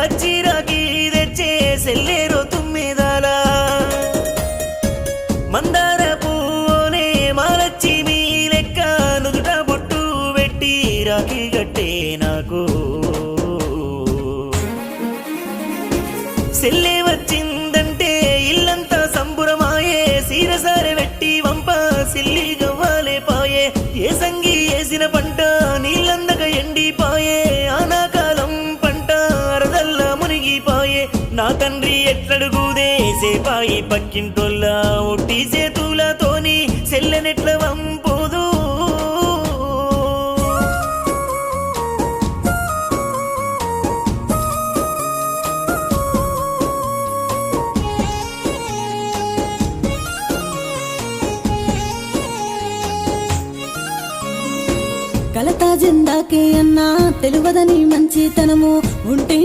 వచ్చి రాకి తెచ్చే సెల్లేరో తుమ్మెదాల మందార పువ్వునే మాలచ్చి మీ లెక్క నుదుట బొట్టు పెట్టి రాకి గట్టే నాకు సెల్లే వచ్చిందంటే ఇల్లంతా సంబురమాయే సీరసారె వెట్టి వంప సిల్లి గవ్వాలే పాయే ఏ సంగి వేసిన పంట నీళ్ళందక ఎండిపాయే ఆనాకాలం పంట అరదల్లా మునిగిపాయే నా తండ్రి ఎట్లడుగుదే సేపాయి పక్కింటోళ్ళ ఒట్టి చేతులతోని సెల్లెనెట్ల వంపోదు కలతా జిందాకే అన్నా తెలువదని మంచితనము ఉంటే